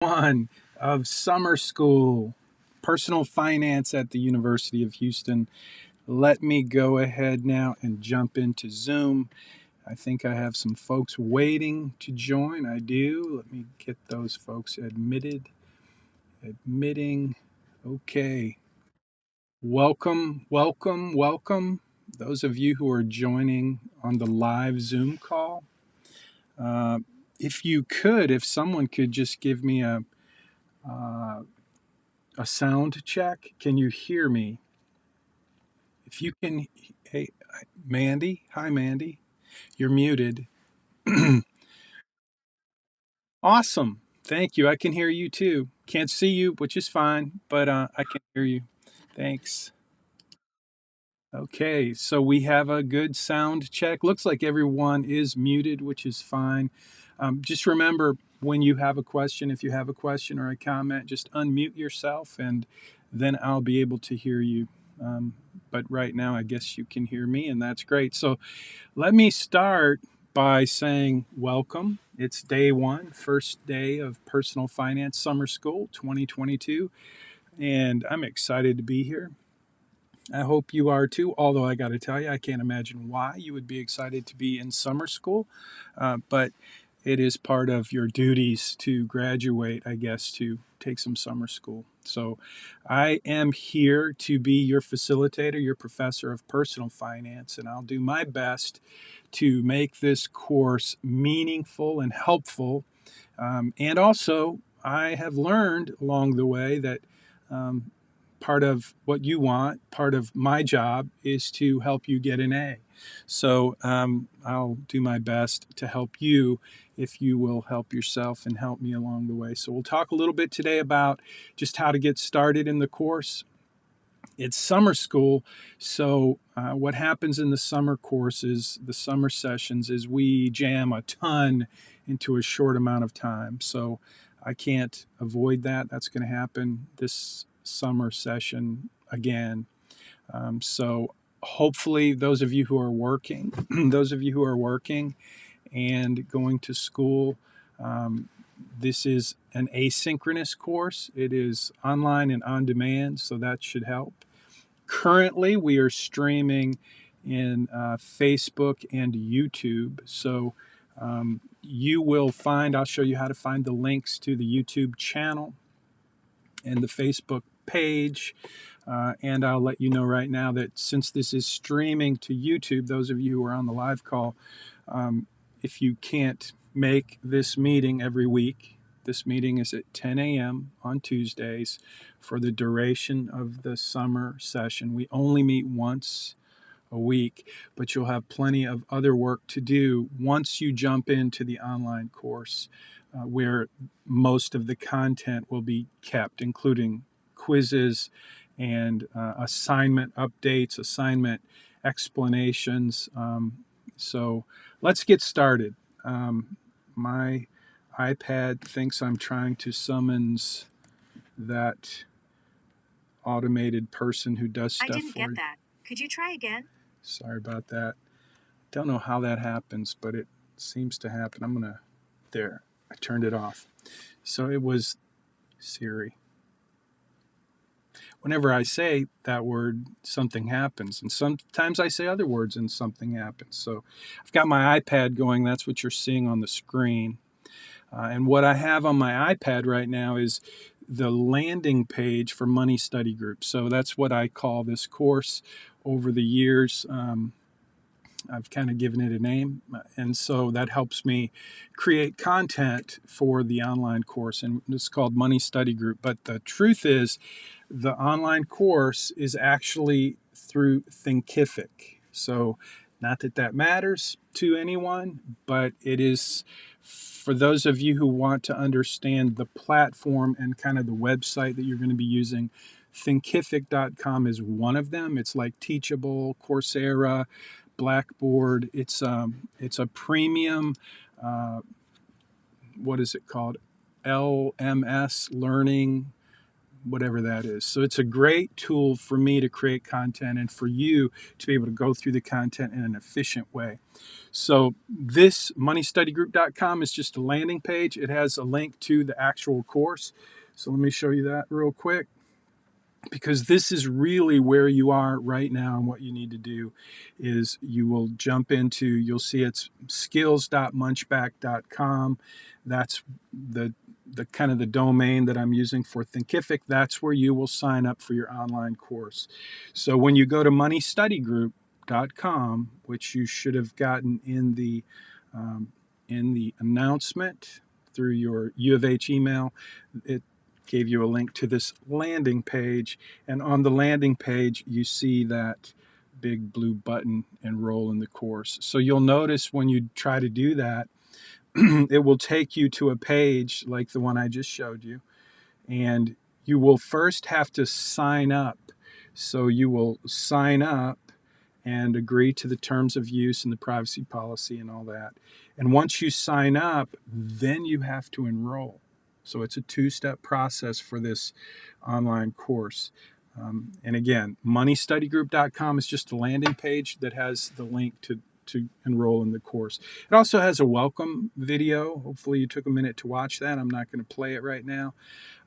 One of summer school, personal finance at the University of Houston. Let me go ahead now and jump into Zoom. I think I have some folks waiting to join. I do. Let me get those folks admitted. Admitting. Okay. Welcome, welcome, welcome. Those of you who are joining on the live Zoom call. Uh, if someone could just give me uh, a sound check. Can you hear me? If you can, hey, Mandy. Hi, Mandy. You're muted. Awesome. Thank you. I can hear you too. Can't see you, which is fine, but I can hear you. Thanks. Okay, so we have a good sound check. Looks like everyone is muted, which is fine. Just remember when you have a question, if you have a question or a comment, just unmute yourself and then I'll be able to hear you. But right now, I guess you can hear me, and that's great. So let me start by saying welcome. It's day one, first day of Personal Finance Summer School 2022, and I'm excited to be here. I hope you are too, although I got to tell you, I can't imagine why you would be excited to be in summer school. But it is part of your duties to graduate, I guess, to take some summer school. So I am here to be your facilitator, your professor of personal finance, and I'll do my best to make this course meaningful and helpful. And also, I have learned along the way that um, part of what you want, part of my job is to help you get an A. So I'll do my best to help you if you will help yourself and help me along the way. So we'll talk a little bit today about just how to get started in the course. It's summer school, so what happens in the summer courses, the summer sessions, is we jam a ton into a short amount of time. So I can't avoid that. That's going to happen this summer session again. So hopefully, those of you who are working, those of you who are working and going to school, um, this is an asynchronous course. It is online and on demand, so that should help. Currently, we are streaming in Facebook and YouTube. So you will find, I'll show you how to find the links to the YouTube channel and the Facebook page. And I'll let you know right now that since this is streaming to YouTube, those of you who are on the live call, um, if you can't make this meeting every week, this meeting is at 10 a.m. on Tuesdays for the duration of the summer session. We only meet once a week, but you'll have plenty of other work to do once you jump into the online course, where most of the content will be kept, including quizzes and assignment updates, assignment explanations. So let's get started. My iPad thinks I'm trying to summons that automated person who does stuff for you. I didn't get that. Could you try again? Sorry about that. Don't know how that happens, but it seems to happen. There, I turned it off. So it was Siri. Whenever I say that word, something happens. And sometimes I say other words and something happens. So I've got my iPad going. That's what you're seeing on the screen. And what I have on my iPad right now is the landing page for Money Study Group. So that's what I call this course over the years. I've kind of given it a name, and so that helps me create content for the online course, and it's called Money Study Group. But the truth is, the online course is actually through Thinkific. So, not that that matters to anyone, but it is for those of you who want to understand the platform and kind of the website that you're going to be using. Thinkific.com is one of them. It's like Teachable, Coursera, Blackboard. It's a premium. Uh, what is it called? LMS learning whatever that is. So it's a great tool for me to create content and for you to be able to go through the content in an efficient way. So this moneystudygroup.com is just a landing page. It has a link to the actual course. So let me show you that real quick, because this is really where you are right now. And what you need to do is you will jump into, you'll see it's skills.munchback.com. That's the kind of the domain that I'm using for Thinkific. That's where you will sign up for your online course. So when you go to moneystudygroup.com, which you should have gotten in the announcement through your U of H email, it gave you a link to this landing page. And on the landing page, you see that big blue button, enroll in the course. So you'll notice when you try to do that, it will take you to a page like the one I just showed you. And you will first have to sign up. So you will sign up and agree to the terms of use and the privacy policy and all that. And once you sign up, then you have to enroll. So it's a two-step process for this online course. And again, moneystudygroup.com is just a landing page that has the link to enroll in the course. It also has a welcome video. Hopefully you took a minute to watch that. I'm not going to play it right now.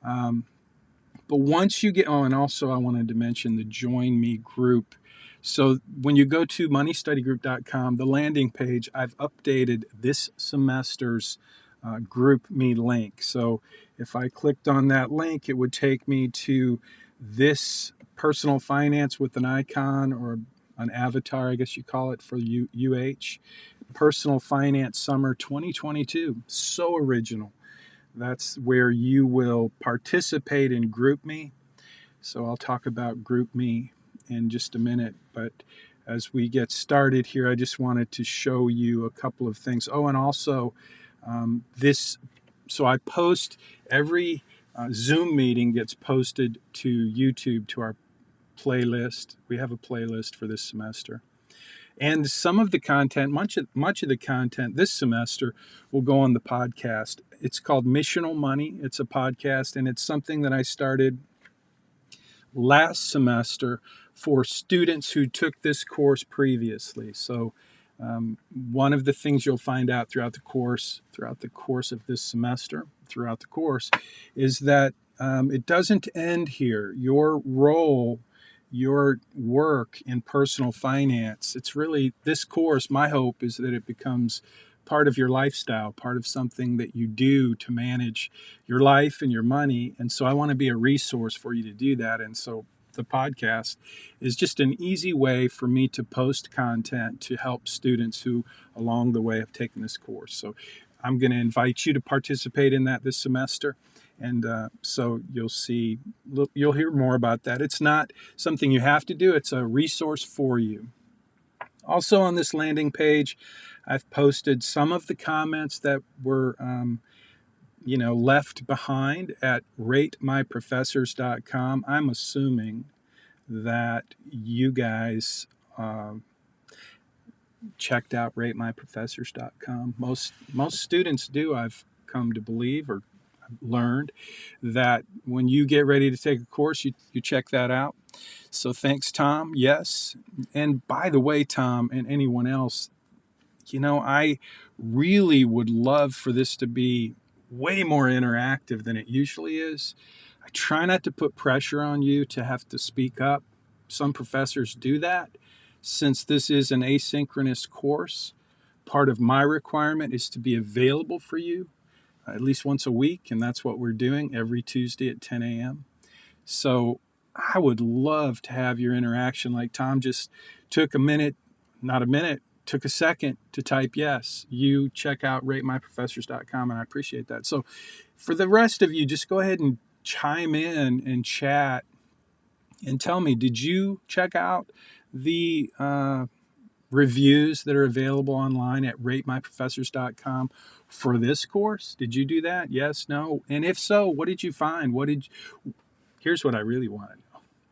But once you get, oh, and also I wanted to mention the Join Me group. So when you go to moneystudygroup.com, the landing page, I've updated this semester's Group Me link. So if I clicked on that link, it would take me to this personal finance with an icon or an avatar, I guess you call it, for UH. Personal Finance Summer 2022. So original. That's where you will participate in Group Me. So I'll talk about Group Me in just a minute. But as we get started here, I just wanted to show you a couple of things. Oh, and also so I post every Zoom meeting gets posted to YouTube, to our playlist. We have a playlist for this semester. And some of the content, much of the content this semester will go on the podcast. It's called Missional Money. It's a podcast, and it's something that I started last semester for students who took this course previously. So one of the things you'll find out throughout the course of this semester, is that it doesn't end here. Your role, your work in personal finance, it's really, this course, my hope is that it becomes part of your lifestyle, part of something that you do to manage your life and your money. And so I want to be a resource for you to do that. And so the podcast is just an easy way for me to post content to help students who along the way have taken this course. So I'm going to invite you to participate in that this semester. And so you'll hear more about that. It's not something you have to do. It's a resource for you. Also on this landing page, I've posted some of the comments that were left behind at ratemyprofessors.com. I'm assuming that you guys checked out ratemyprofessors.com. Most students do, I've come to believe, or learned that when you get ready to take a course, you check that out. So thanks, Tom. Yes. And by the way, Tom, and anyone else, I really would love for this to be way more interactive than it usually is. I try not to put pressure on you to have to speak up. Some professors do that. Since this is an asynchronous course, part of my requirement is to be available for you at least once a week, and that's what we're doing every Tuesday at 10 a.m. So I would love to have your interaction. Like Tom just took took a second to type yes. You check out ratemyprofessors.com, and I appreciate that. So for the rest of you, just go ahead and chime in and chat and tell me, did you check out the reviews that are available online at ratemyprofessors.com for this course? Did you do that? Yes, no? And if so, what did you find? Here's what I really want to know.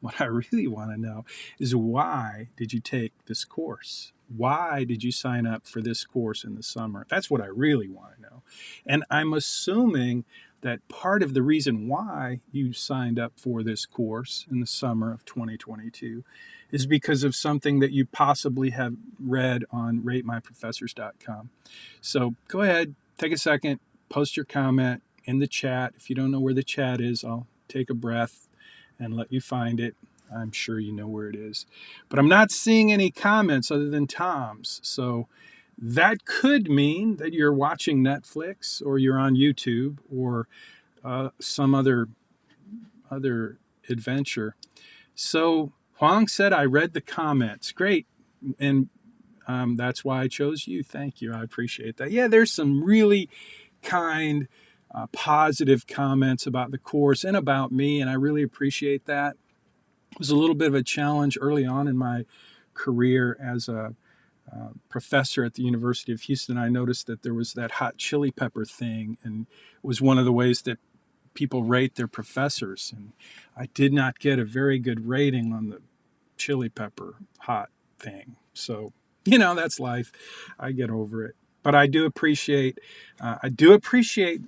What I really want to know is, why did you take this course? Why did you sign up for this course in the summer? That's what I really want to know. And I'm assuming that part of the reason why you signed up for this course in the summer of 2022 is because of something that you possibly have read on ratemyprofessors.com. So go ahead, take a second, post your comment in the chat. If you don't know where the chat is, I'll take a breath and let you find it. I'm sure you know where it is. But I'm not seeing any comments other than Tom's. So that could mean that you're watching Netflix or you're on YouTube or some other adventure. So Huang said, I read the comments. Great. And that's why I chose you. Thank you. I appreciate that. Yeah, there's some really kind, positive comments about the course and about me, and I really appreciate that. It was a little bit of a challenge early on in my career as a professor at the University of Houston. I noticed that there was that hot chili pepper thing, and it was one of the ways that people rate their professors. And I did not get a very good rating on the chili pepper hot thing. So, that's life. I get over it. But I do appreciate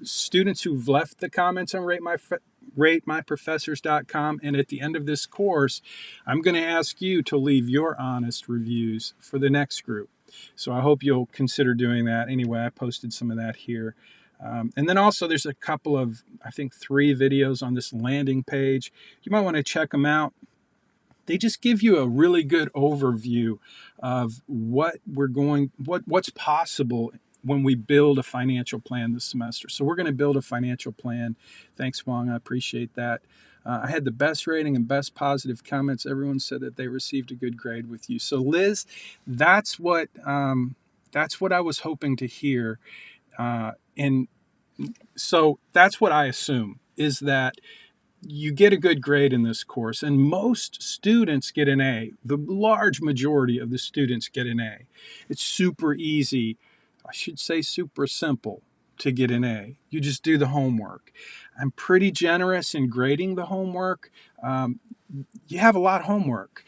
students who've left the comments on ratemyprofessors.com. And at the end of this course, I'm going to ask you to leave your honest reviews for the next group. So I hope you'll consider doing that. Anyway, I posted some of that here. And then also there's a couple of, I think 3 videos on this landing page. You might want to check them out. They just give you a really good overview of what's possible when we build a financial plan this semester. So we're going to build a financial plan. Thanks, Huang. I appreciate that. I had the best rating and best positive comments. Everyone said that they received a good grade with you. So Liz, that's what I was hoping to hear. And so that's what I assume is that you get a good grade in this course, and most students get an A. The large majority of the students get an A. It's super easy, I should say super simple to get an A. You just do the homework. I'm pretty generous in grading the homework. You have a lot of homework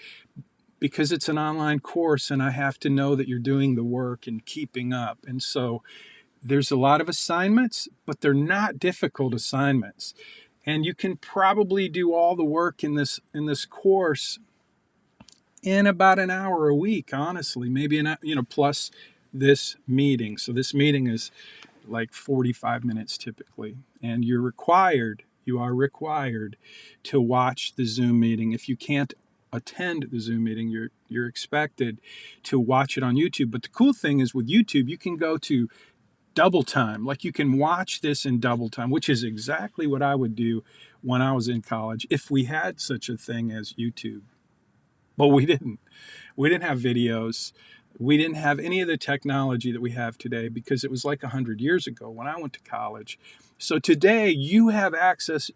because it's an online course, and I have to know that you're doing the work and keeping up. And so there's a lot of assignments, but they're not difficult assignments. And you can probably do all the work in this course in about an hour a week, honestly, maybe plus this meeting. So this meeting is like 45 minutes typically, and you are required to watch the Zoom meeting. If you can't attend the Zoom meeting, you're expected to watch it on YouTube. But the cool thing is with YouTube, you can go to double time. Like you can watch this in double time, which is exactly what I would do when I was in college if we had such a thing as YouTube. But we didn't. We didn't have videos. We didn't have any of the technology that we have today because it was like 100 years ago when I went to college. So today we have access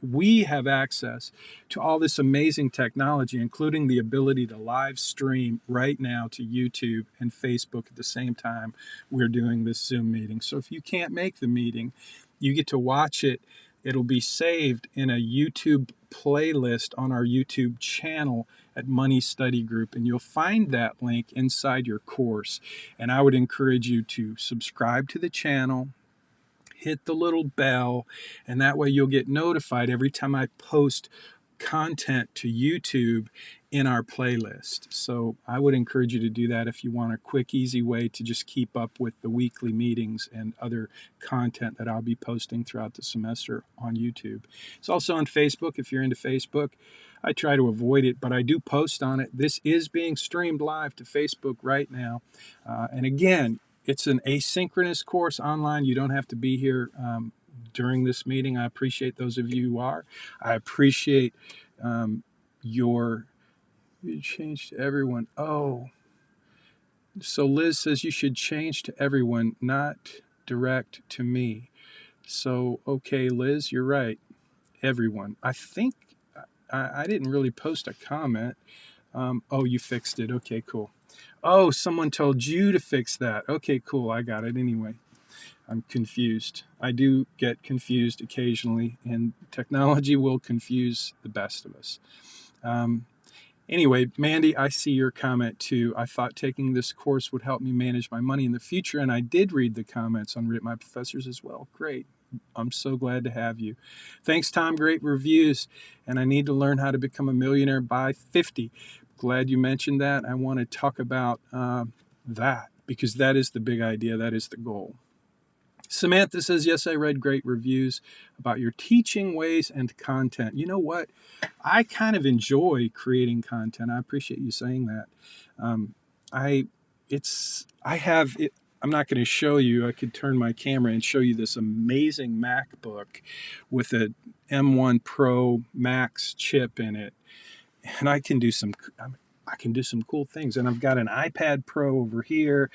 to all this amazing technology, including the ability to live stream right now to YouTube and Facebook at the same time we're doing this Zoom meeting. So if you can't make the meeting, you get to watch it. It'll be saved in a YouTube playlist on our YouTube channel at Money Study Group, and you'll find that link inside your course. And I would encourage you to subscribe to the channel, hit the little bell, and that way you'll get notified every time I post content to YouTube in our playlist. So I would encourage you to do that if you want a quick, easy way to just keep up with the weekly meetings and other content that I'll be posting throughout the semester on YouTube. It's also on Facebook if you're into Facebook. I try to avoid it, but I do post on it. This is being streamed live to Facebook right now. And again, it's an asynchronous course online. You don't have to be here during this meeting. I appreciate those of you who are. I appreciate you change to everyone. Oh, so Liz says you should change to everyone, not direct to me. So, okay, Liz, you're right. Everyone. I think I didn't really post a comment. Oh, you fixed it. Okay, cool. Oh, someone told you to fix that. Okay, cool. I got it anyway. I'm confused. I do get confused occasionally, and technology will confuse the best of us. Anyway, Mandy, I see your comment too. I thought taking this course would help me manage my money in the future, and I did read the comments on My Professors as well. Great. I'm so glad to have you. Thanks, Tom. Great reviews. And I need to learn how to become a millionaire by 50. Glad you mentioned that. I want to talk about that because that is the big idea. That is the goal. Samantha says, yes, I read great reviews about your teaching ways and content. You know what? I kind of enjoy creating content. I appreciate you saying that. Um, I, I have it. I'm not going to show you. I could turn my camera and show you this amazing MacBook with a M1 Pro Max chip in it, and I can do some cool things. And I've got an iPad Pro over here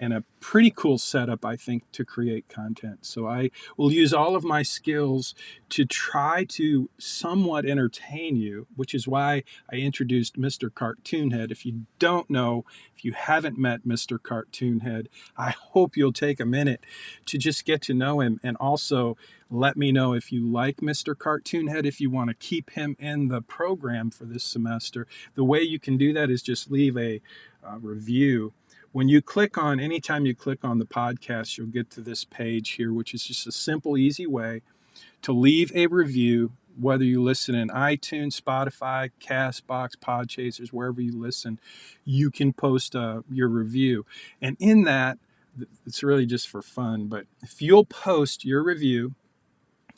and a pretty cool setup, I think, to create content. So I will use all of my skills to try to somewhat entertain you, which is why I introduced Mr. Cartoon Head. If you don't know, if you haven't met Mr. Cartoon Head, I hope you'll take a minute to just get to know him, and also let me know if you like Mr. Cartoon Head, if you want to keep him in the program for this semester. The way you can do that is just leave a review. When you click on, anytime you click on the podcast, you'll get to this page here, which is just a simple, easy way to leave a review, whether you listen in iTunes, Spotify, CastBox, Podchasers, wherever you listen, you can post your review. And in that, it's really just for fun, but if you'll post your review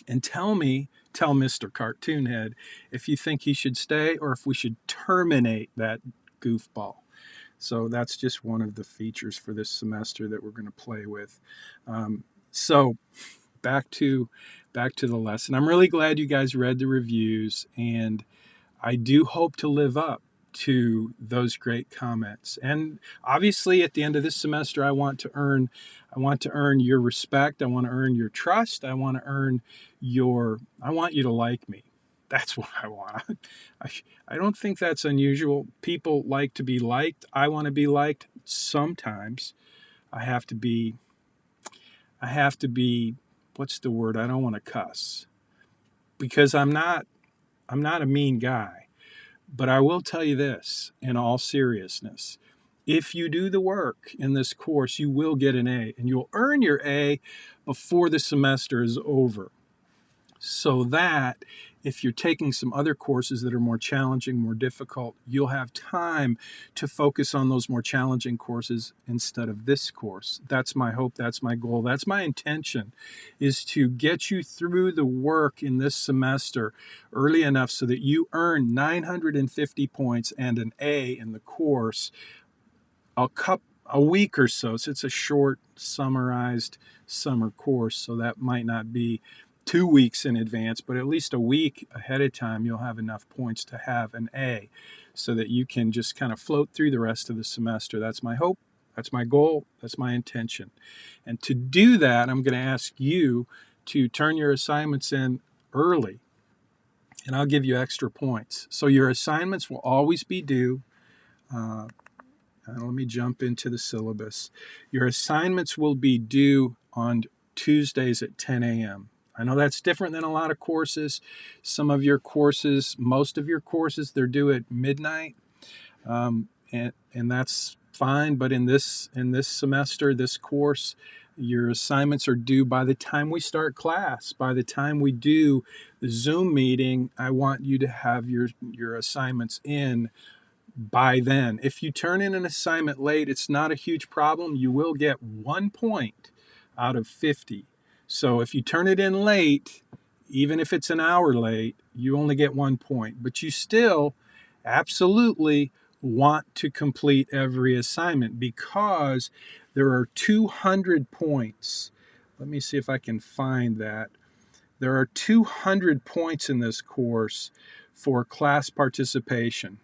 and tell Mr. Cartoon Head if you think he should stay or if we should terminate that goofball. So that's just one of the features for this semester that we're going to play with. So back to the lesson. I'm really glad you guys read the reviews, and I do hope to live up to those great comments. And obviously, at the end of this semester, I want to earn your respect. I want to earn your trust. I want you to like me. That's what I want. I don't think that's unusual. People like to be liked. I want to be liked. Sometimes I have to be, what's the word? I don't want to cuss because I'm not a mean guy. But I will tell you this in all seriousness. If you do the work in this course, you will get an A, and you'll earn your A before the semester is over. So that if you're taking some other courses that are more challenging, more difficult, you'll have time to focus on those more challenging courses instead of this course. That's my hope. That's my goal. That's my intention, is to get you through the work in this semester early enough so that you earn 950 points and an A in the course a week or so. So it's a short, summarized summer course, so that might not be 2 weeks in advance, but at least a week ahead of time, you'll have enough points to have an A so that you can just kind of float through the rest of the semester. That's my hope. That's my goal. That's my intention. And to do that, I'm going to ask you to turn your assignments in early, and I'll give you extra points. So your assignments will always be due. Let me jump into the syllabus. Your assignments will be due on Tuesdays at 10 a.m. I know that's different than a lot of courses. Some of your courses, most of your courses, they're due at midnight, and that's fine. But in this semester, this course, your assignments are due by the time we start class. By the time we do the Zoom meeting, I want you to have your assignments in by then. If you turn in an assignment late, it's not a huge problem. You will get 1 point out of 50. So if you turn it in late, even if it's an hour late, you only get 1 point. But you still absolutely want to complete every assignment because there are 200 points. Let me see if I can find that. There are 200 points in this course for class participation.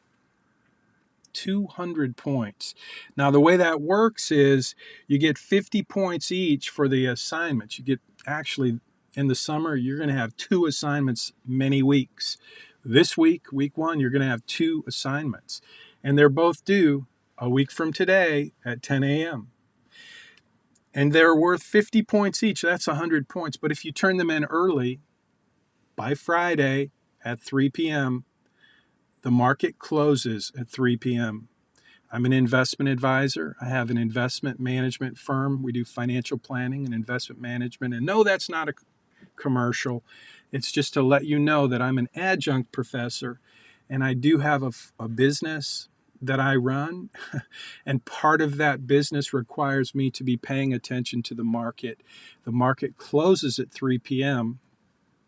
200 points. Now, the way that works is you get 50 points each for the assignments. You get, actually, in the summer, you're going to have 2 assignments many weeks. This week, week 1, you're going to have 2 assignments. And they're both due a week from today at 10 a.m. And they're worth 50 points each. That's 100 points. But if you turn them in early, by Friday at 3 p.m., the market closes at 3 p.m. I'm an investment advisor. I have an investment management firm. We do financial planning and investment management. And no, that's not commercial. It's just to let you know that I'm an adjunct professor and I do have a business that I run. And part of that business requires me to be paying attention to the market. The market closes at 3 p.m.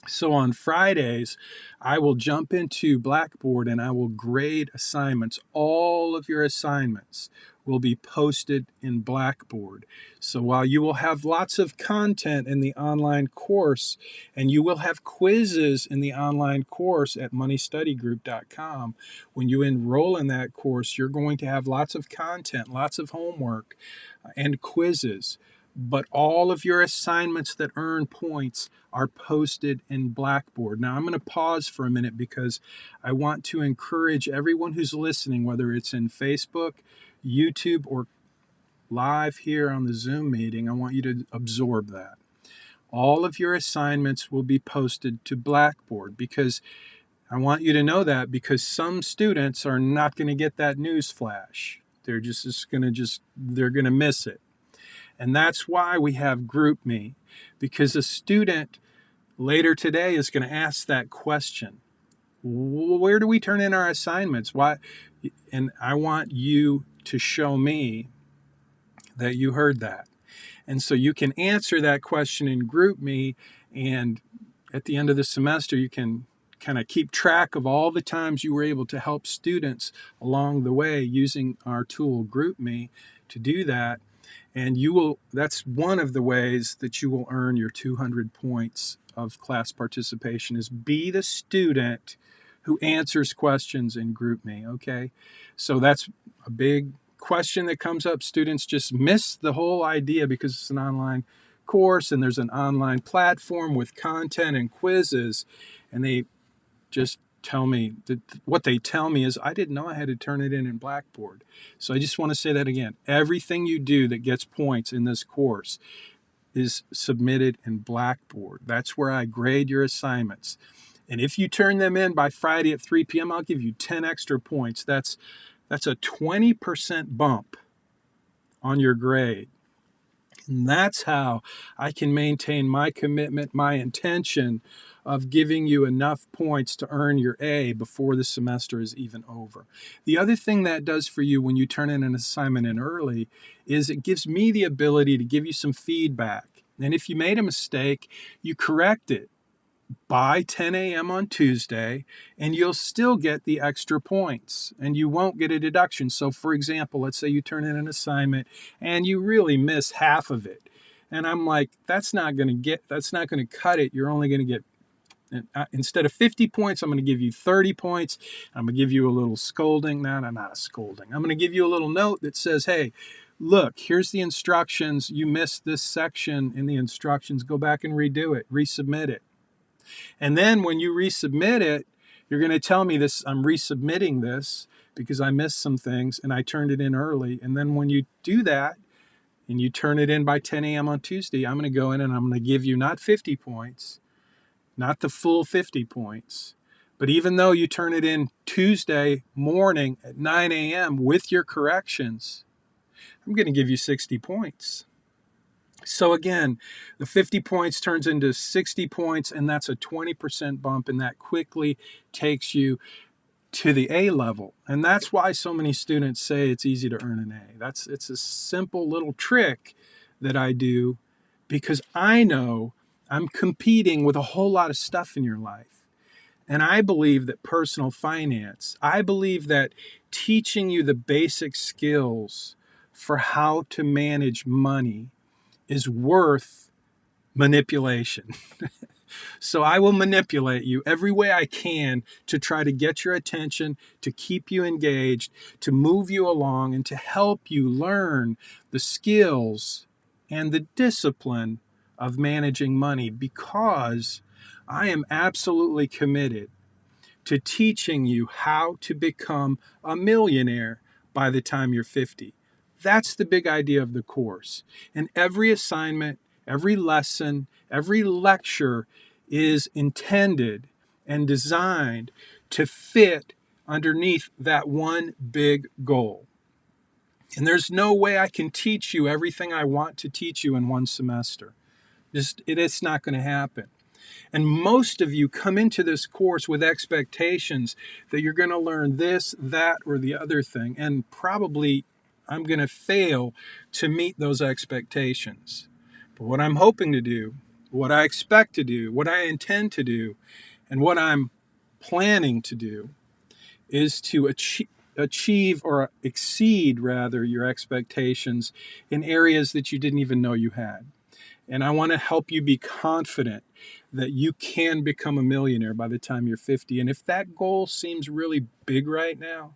So on Fridays, I will jump into Blackboard and I will grade assignments. All of your assignments will be posted in Blackboard. So while you will have lots of content in the online course, and you will have quizzes in the online course at moneystudygroup.com, when you enroll in that course, you're going to have lots of content, lots of homework, and quizzes. But all of your assignments that earn points are posted in Blackboard. Now, I'm going to pause for a minute because I want to encourage everyone who's listening, whether it's in Facebook, YouTube, or live here on the Zoom meeting, I want you to absorb that. All of your assignments will be posted to Blackboard, because I want you to know that, because some students are not going to get that news flash. They're they're going to miss it. And that's why we have GroupMe, because a student later today is going to ask that question. Where do we turn in our assignments? Why? And I want you to show me that you heard that. And so you can answer that question in GroupMe, and at the end of the semester, you can kind of keep track of all the times you were able to help students along the way using our tool GroupMe to do that. And that's one of the ways that you will earn your 200 points of class participation, is be the student who answers questions in GroupMe, okay? So that's a big question that comes up. Students just miss the whole idea because it's an online course and there's an online platform with content and quizzes, and they just tell me that what they tell me is, I didn't know I had to turn it in Blackboard. So I just want to say that again. Everything you do that gets points in this course is submitted in Blackboard. That's where I grade your assignments. And if you turn them in by Friday at 3 p.m., I'll give you 10 extra points. That's a 20% bump on your grade. And that's how I can maintain my commitment, my intention of giving you enough points to earn your A before the semester is even over. The other thing that does for you when you turn in an assignment in early is it gives me the ability to give you some feedback. And if you made a mistake, you correct it by 10 a.m. on Tuesday, and you'll still get the extra points and you won't get a deduction. So for example, let's say you turn in an assignment and you really miss half of it. And I'm like, that's not going to cut it. You're only going to get, instead of 50 points, I'm going to give you 30 points. I'm going to give you a little scolding. No, not a scolding. I'm going to give you a little note that says, hey, look, here's the instructions. You missed this section in the instructions. Go back and redo it, resubmit it. And then when you resubmit it, you're going to tell me this, I'm resubmitting this because I missed some things and I turned it in early. And then when you do that and you turn it in by 10 a.m. on Tuesday, I'm going to go in and I'm going to give you not 50 points, not the full 50 points, but even though you turn it in Tuesday morning at 9 a.m. with your corrections, I'm going to give you 60 points. So again, the 50 points turns into 60 points, and that's a 20% bump, and that quickly takes you to the A level. And that's why so many students say it's easy to earn an A. It's a simple little trick that I do because I know I'm competing with a whole lot of stuff in your life. And I believe that personal finance, I believe that teaching you the basic skills for how to manage money is worth manipulation. So I will manipulate you every way I can to try to get your attention, to keep you engaged, to move you along, and to help you learn the skills and the discipline of managing money, because I am absolutely committed to teaching you how to become a millionaire by the time you're 50. That's the big idea of the course. And every assignment, every lesson, every lecture is intended and designed to fit underneath that one big goal. And there's no way I can teach you everything I want to teach you in one semester. It's not going to happen. And most of you come into this course with expectations that you're going to learn this, that, or the other thing. And probably I'm going to fail to meet those expectations. But what I'm hoping to do, what I expect to do, what I intend to do, and what I'm planning to do is to achieve or exceed, rather, your expectations in areas that you didn't even know you had. And I want to help you be confident that you can become a millionaire by the time you're 50. And if that goal seems really big right now,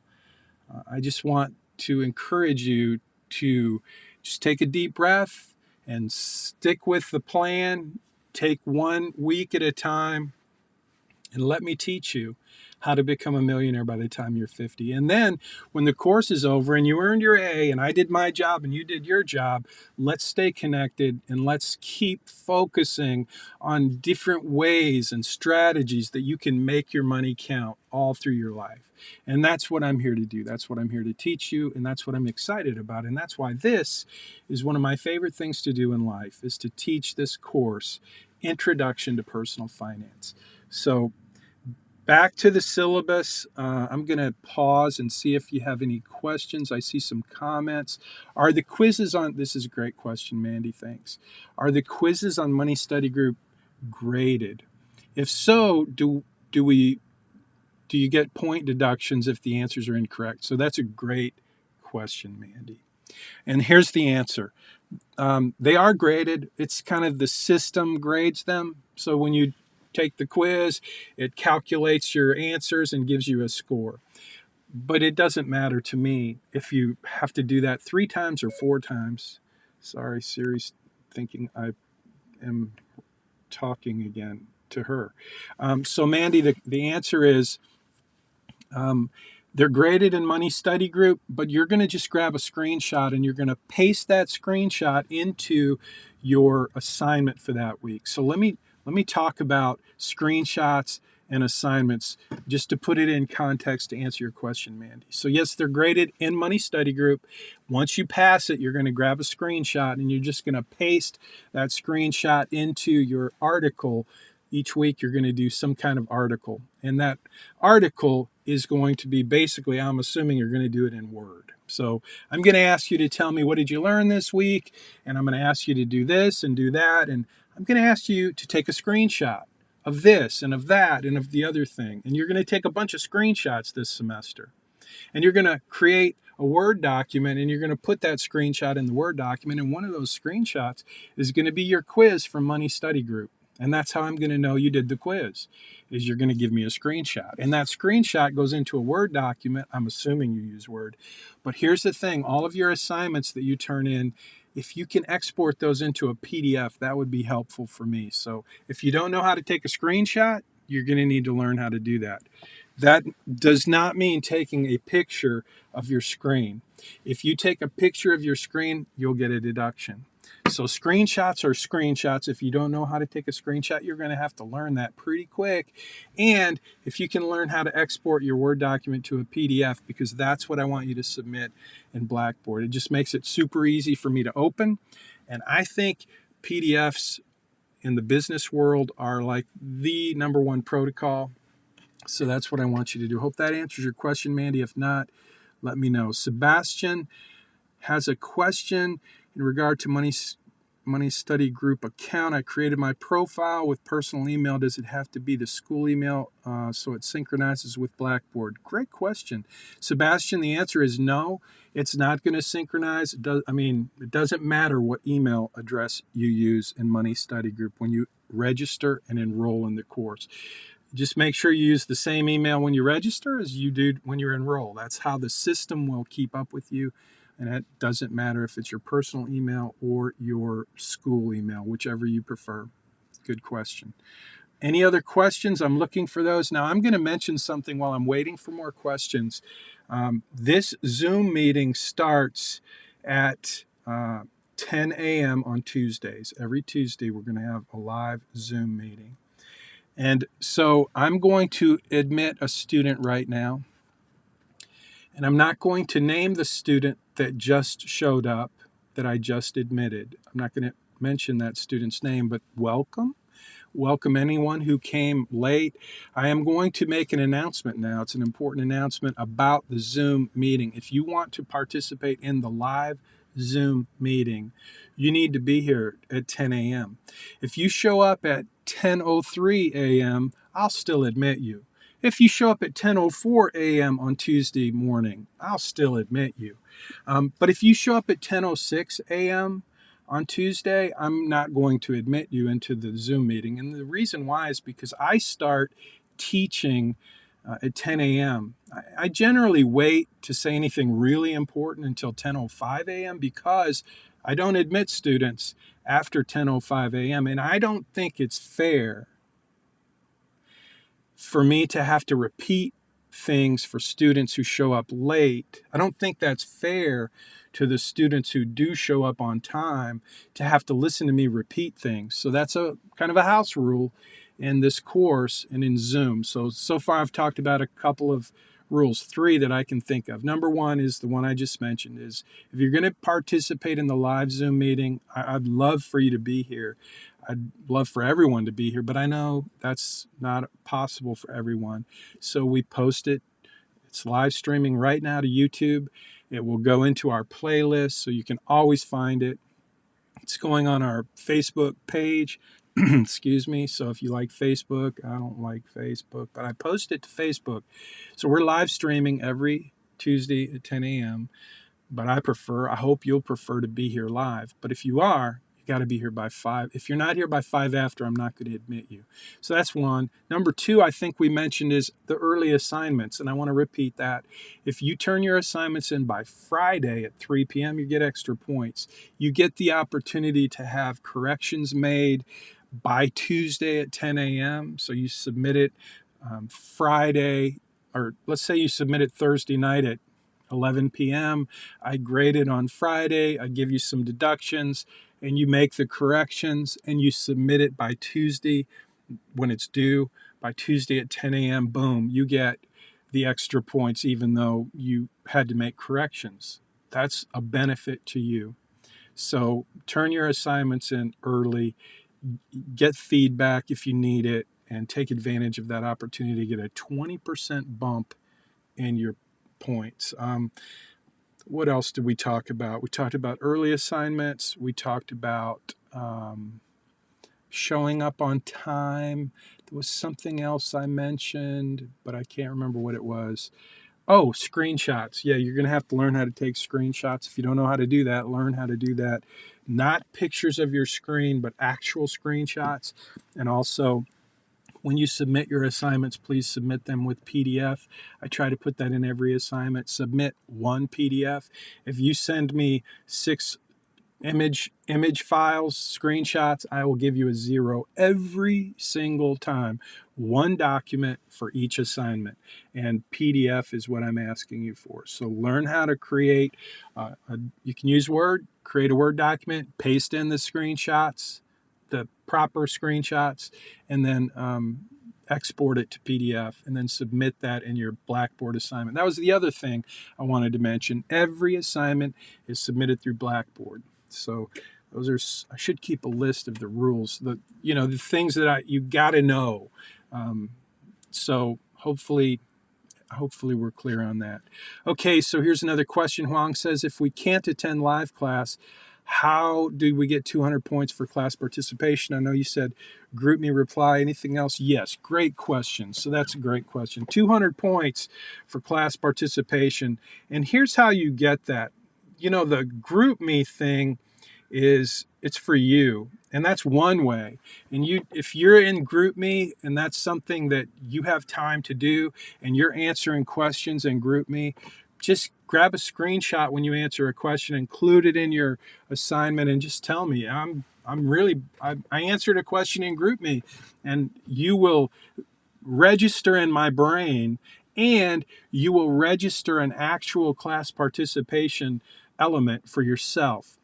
I just want to encourage you to just take a deep breath and stick with the plan. Take 1 week at a time, and let me teach you how to become a millionaire by the time you're 50. And then when the course is over and you earned your A and I did my job and you did your job, let's stay connected and let's keep focusing on different ways and strategies that you can make your money count all through your life. And that's what I'm here to do. That's what I'm here to teach you, and that's what I'm excited about. And that's why this is one of my favorite things to do in life, is to teach this course, Introduction to Personal Finance. So back to the syllabus. I'm going to pause and see if you have any questions. I see some comments. Are the quizzes on, this is a great question, Mandy, thanks. Are the quizzes on Money Study Group graded? If so, do you get point deductions if the answers are incorrect? So that's a great question, Mandy. And here's the answer. They are graded. It's kind of the system grades them. So when you take the quiz, it calculates your answers and gives you a score. But it doesn't matter to me if you have to do that 3 times or 4 times. Sorry, Siri's thinking I am talking again to her. So Mandy, the answer is they're graded in Money Study Group, but you're going to just grab a screenshot and you're going to paste that screenshot into your assignment for that week. So let me talk about screenshots and assignments just to put it in context to answer your question, Mandy. So yes, they're graded in Money Study Group. Once you pass it, you're going to grab a screenshot and you're just going to paste that screenshot into your article. Each week you're going to do some kind of article, and that article is going to be basically, I'm assuming you're going to do it in Word. So I'm going to ask you to tell me, what did you learn this week? And I'm going to ask you to do this and do that. And I'm going to ask you to take a screenshot of this and of that and of the other thing. And you're going to take a bunch of screenshots this semester. And you're going to create a Word document, and you're going to put that screenshot in the Word document. And one of those screenshots is going to be your quiz from Money Study Group. And that's how I'm going to know you did the quiz, is you're going to give me a screenshot. And that screenshot goes into a Word document. I'm assuming you use Word. But here's the thing. All of your assignments that you turn in, if you can export those into a PDF, that would be helpful for me. So if you don't know how to take a screenshot, you're going to need to learn how to do that. That does not mean taking a picture of your screen. If you take a picture of your screen, you'll get a deduction. So screenshots are screenshots. If you don't know how to take a screenshot, you're going to have to learn that pretty quick. And if you can learn how to export your Word document to a PDF, because that's what I want you to submit in Blackboard. It just makes it super easy for me to open. And I think PDFs in the business world are like the #1 protocol. So that's what I want you to do. Hope that answers your question, Mandy. If not, let me know. Sebastian has a question in regard to Money Study Group account. I created my profile with personal email. Does it have to be the school email so it synchronizes with Blackboard? Great question, Sebastian. The answer is no. It's not going to synchronize. It doesn't matter what email address you use in Money Study Group when you register and enroll in the course. Just make sure you use the same email when you register as you do when you enroll. That's how the system will keep up with you. And it doesn't matter if it's your personal email or your school email, whichever you prefer. Good question. Any other questions? I'm looking for those. Now, I'm going to mention something while I'm waiting for more questions. This Zoom meeting starts at 10 a.m. on Tuesdays. Every Tuesday, we're going to have a live Zoom meeting. And so I'm going to admit a student right now. And I'm not going to name the student that just showed up, that I just admitted. I'm not going to mention that student's name, but welcome. welcome anyone who came late. I am going to make an announcement now. It's an important announcement about the Zoom meeting. If you want to participate in the live Zoom meeting, you need to be here at 10 a.m. If you show up at 10:03 a.m., I'll still admit you. If you show up at 10:04 a.m. on Tuesday morning, I'll still admit you. But if you show up at 10:06 a.m. on Tuesday, I'm not going to admit you into the Zoom meeting. And the reason why is because I start teaching at 10 a.m. I generally wait to say anything really important until 10:05 a.m. because I don't admit students after 10:05 a.m. And I don't think it's fair for me to have to repeat things for students who show up late. I don't think that's fair to the students who do show up on time to have to listen to me repeat things. So that's a kind of a house rule in this course and in Zoom. So far I've talked about a couple of rules, 3 that I can think of. Number 1 is the one I just mentioned, is if you're going to participate in the live Zoom meeting, I'd love for you to be here. I'd love for everyone to be here, but I know that's not possible for everyone. So we post it. It's live streaming right now to YouTube. It will go into our playlist, so you can always find it. It's going on our Facebook page. Excuse me. So if you like Facebook, I don't like Facebook, but I post it to Facebook. So we're live streaming every Tuesday at 10 a.m. But I hope you'll prefer to be here live. But if you are, you got to be here by 5. If you're not here by 5 after, I'm not going to admit you. So that's one. Number 2, I think we mentioned, is the early assignments. And I want to repeat that. If you turn your assignments in by Friday at 3 p.m., you get extra points. You get the opportunity to have corrections made by Tuesday at 10 a.m. So you submit it Friday, or let's say you submit it Thursday night at 11 p.m. I grade it on Friday. I give you some deductions, and you make the corrections, and you submit it by Tuesday when it's due. By Tuesday at 10 a.m., boom, you get the extra points even though you had to make corrections. That's a benefit to you. So turn your assignments in early, get feedback if you need it, and take advantage of that opportunity to get a 20% bump in your points. What else did we talk about? We talked about early assignments. We talked about showing up on time. There was something else I mentioned, but I can't remember what it was. Oh, screenshots. Yeah, you're going to have to learn how to take screenshots. If you don't know how to do that, learn how to do that. Not pictures of your screen, but actual screenshots. And also, when you submit your assignments, please submit them with PDF. I try to put that in every assignment. Submit 1 PDF. If you send me 6 image files, screenshots, I will give you a 0 every single time. 1 document for each assignment, and PDF is what I'm asking you for. So learn how to create. You can use Word, create a Word document, paste in the screenshots, the proper screenshots, and then export it to PDF, and then submit that in your Blackboard assignment. That was the other thing I wanted to mention. Every assignment is submitted through Blackboard. So those are, I should keep a list of the rules, the things that you got to know. So hopefully we're clear on that. Okay, so here's another question. Huang says, if we can't attend live class, how do we get 200 points for class participation? I know you said group me reply. Anything else? Yes, great question. So that's a great question. 200 points for class participation. And here's how you get that. The group me thing it's for you, and that's one way. And if you're in group me and that's something that you have time to do, and you're answering questions in group me, just grab a screenshot when you answer a question, include it in your assignment, and just tell me I answered a question in group me, and you will register in my brain, and you will register an actual class participation element for yourself.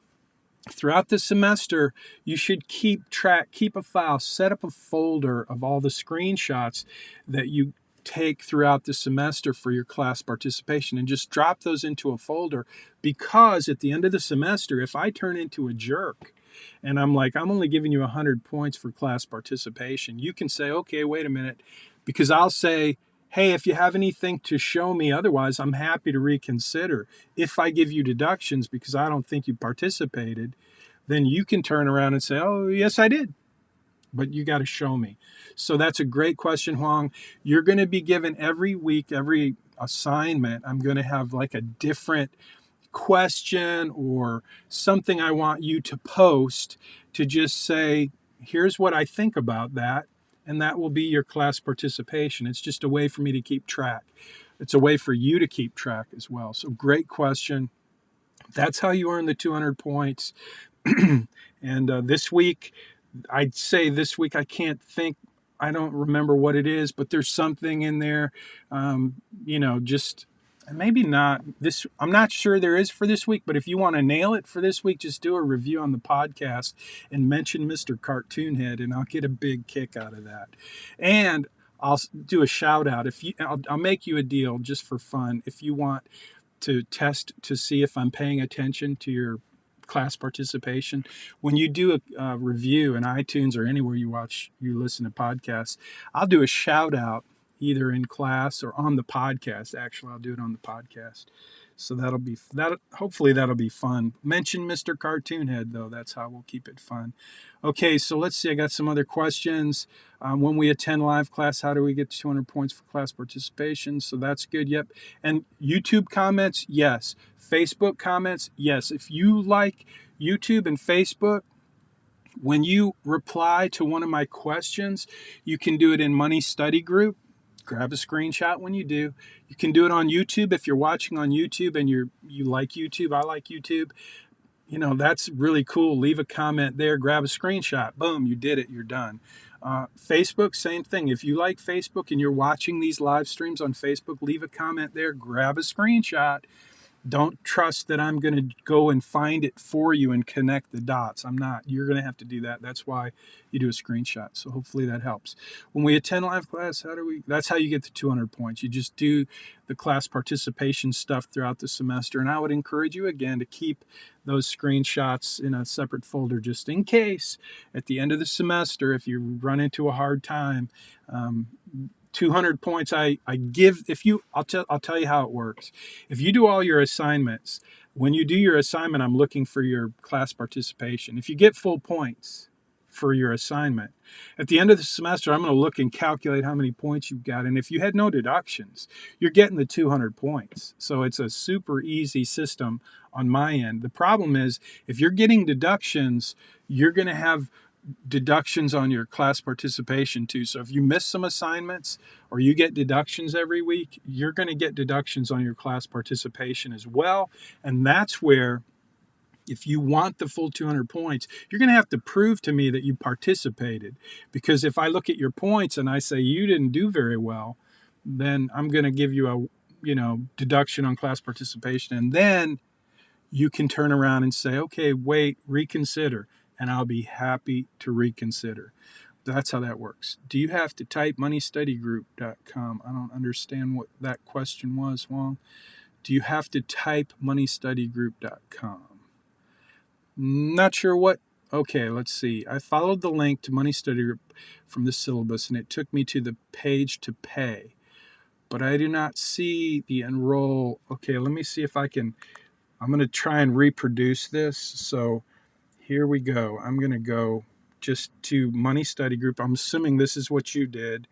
Throughout the semester, you should keep a file, set up a folder of all the screenshots that you take throughout the semester for your class participation, and just drop those into a folder, because at the end of the semester, if I turn into a jerk and I'm like, I'm only giving you 100 points for class participation, you can say, okay, wait a minute, because I'll say, hey, if you have anything to show me otherwise, I'm happy to reconsider. If I give you deductions because I don't think you participated, then you can turn around and say, oh, yes, I did, but you got to show me. So that's a great question, Huang. You're going to be given every week, every assignment, I'm going to have like a different question or something I want you to post to just say, here's what I think about that. And that will be your class participation. It's just a way for me to keep track. It's a way for you to keep track as well. So, great question. That's how you earn the 200 points. And this week, I'd say this week, I can't think, I don't remember what it is, but there's something in there, just maybe not this. I'm not sure there is for this week, but if you want to nail it for this week, just do a review on the podcast and mention Mr. Cartoonhead, and I'll get a big kick out of that. And I'll do a shout out. I'll make you a deal just for fun. If you want to test to see if I'm paying attention to your class participation, when you do a review in iTunes or anywhere you listen to podcasts, I'll do a shout out either in class or on the podcast. Actually, I'll do it on the podcast. So hopefully that'll be fun. Mention Mr. Cartoonhead though. That's how we'll keep it fun. Okay, so let's see. I got some other questions. When we attend live class, how do we get 200 points for class participation? So that's good. Yep. And YouTube comments, yes. Facebook comments, yes. If you like YouTube and Facebook, when you reply to one of my questions, you can do it in Money Study Group. Grab a screenshot when you do. You can do it on YouTube if you're watching on YouTube and you like YouTube. I like YouTube. That's really cool. Leave a comment there, grab a screenshot. Boom, you did it. You're done. Facebook, same thing. If you like Facebook and you're watching these live streams on Facebook, leave a comment there, grab a screenshot. Don't trust that I'm going to go and find it for you and connect the dots. I'm not. You're going to have to do that. That's why you do a screenshot. So hopefully that helps. When we attend live class, that's how you get the 200 points. You just do the class participation stuff throughout the semester. And I would encourage you again to keep those screenshots in a separate folder just in case at the end of the semester, if you run into a hard time, 200 points I give. I'll tell you how it works. If you do all your assignments, when you do your assignment, I'm looking for your class participation. If you get full points for your assignment, at the end of the semester, I'm going to look and calculate how many points you've got. And if you had no deductions, you're getting the 200 points. So it's a super easy system on my end. The problem is if you're getting deductions, you're going to have deductions on your class participation too. So if you miss some assignments or you get deductions every week, you're going to get deductions on your class participation as well. And that's where, if you want the full 200 points, you're going to have to prove to me that you participated. Because if I look at your points and I say you didn't do very well, then I'm going to give you a deduction on class participation. And then you can turn around and say, okay, wait, reconsider. And I'll be happy to reconsider. That's how that works. Do you have to type moneystudygroup.com? I don't understand what that question was, Wong. Do you have to type moneystudygroup.com? Not sure what. Okay, let's see. I followed the link to Money Study Group from the syllabus, and it took me to the page to pay. But I do not see the enroll. Okay, let me see if I'm going to try and reproduce this. So here we go. I'm going to go just to Money Study Group. I'm assuming this is what you did,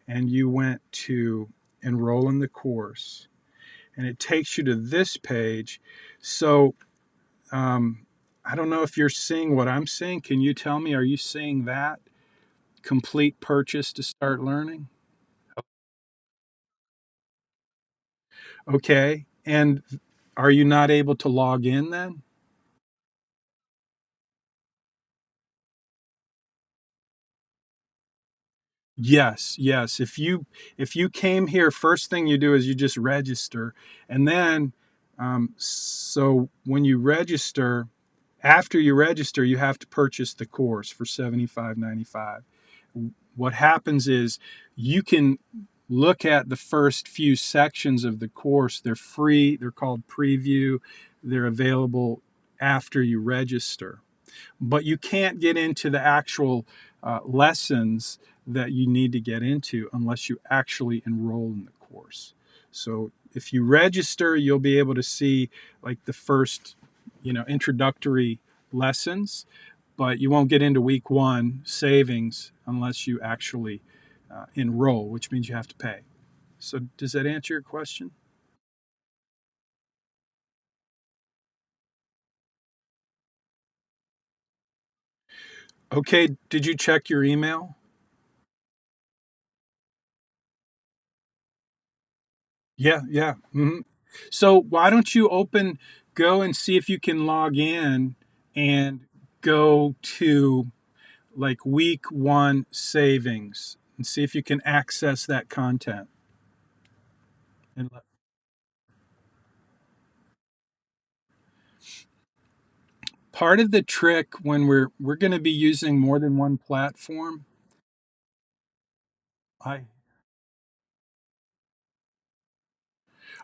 and you went to enroll in the course, and it takes you to this page. So I don't know if you're seeing what I'm seeing. Can you tell me, are you seeing that? Complete purchase to start learning? Okay. And are you not able to log in then? Yes, yes. If you came here, first thing you do is you just register, and then so when you register, after you register, you have to purchase the course for $75.95. What happens is you can look at the first few sections of the course. They're free. They're called preview. They're available after you register. but you can't get into the actual lessons that you need to get into unless you actually enroll in the course. So if you register, you'll be able to see like the first, introductory lessons, but you won't get into week one savings unless you actually enroll, which means you have to pay. So does that answer your question? Okay, did you check your email? Yeah, yeah. So why don't you go and see if you can log in and go to like week one savings and see if you can access that content. And part of the trick when we're going to be using more than one platform, I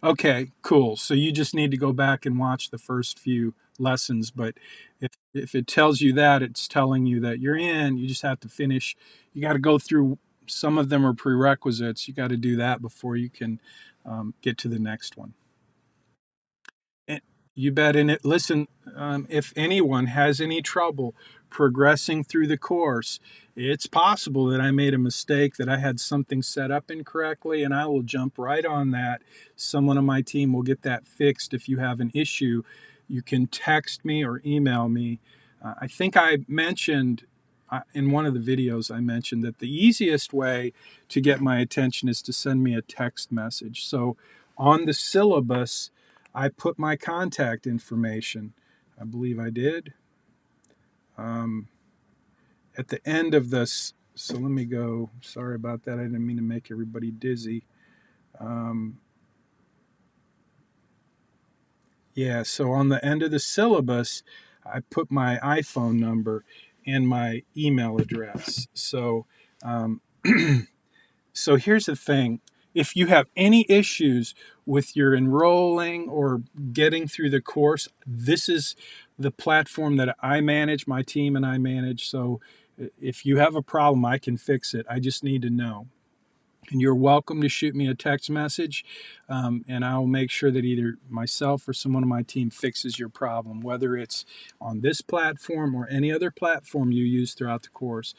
okay, cool. So you just need to go back and watch the first few lessons, but if it tells you that, it's telling you that you're in, you just have to finish. You got to go through some of them are prerequisites. You got to do that before you can get to the next one. And you bet. And listen, if anyone has any trouble progressing through the course, it's possible that I made a mistake, that I had something set up incorrectly, and I will jump right on that. Someone on my team will get that fixed. If you have an issue, you can text me or email me. I think I mentioned in one of the videos, I mentioned that the easiest way to get my attention is to send me a text message. So on the syllabus, I put my contact information. I believe I did. Um, at the end of this, so let me go. Sorry about that. I didn't mean to make everybody dizzy. Um, yeah, so on the end of the syllabus, I put my iPhone number and my email address. Um, So here's the thing. If you have any issues with your enrolling or getting through the course, this is the platform that I manage, my team and I manage. So if you have a problem, I can fix it. I just need to know. And you're welcome to shoot me a text message, and I'll make sure that either myself or someone on my team fixes your problem, whether it's on this platform or any other platform you use throughout the course.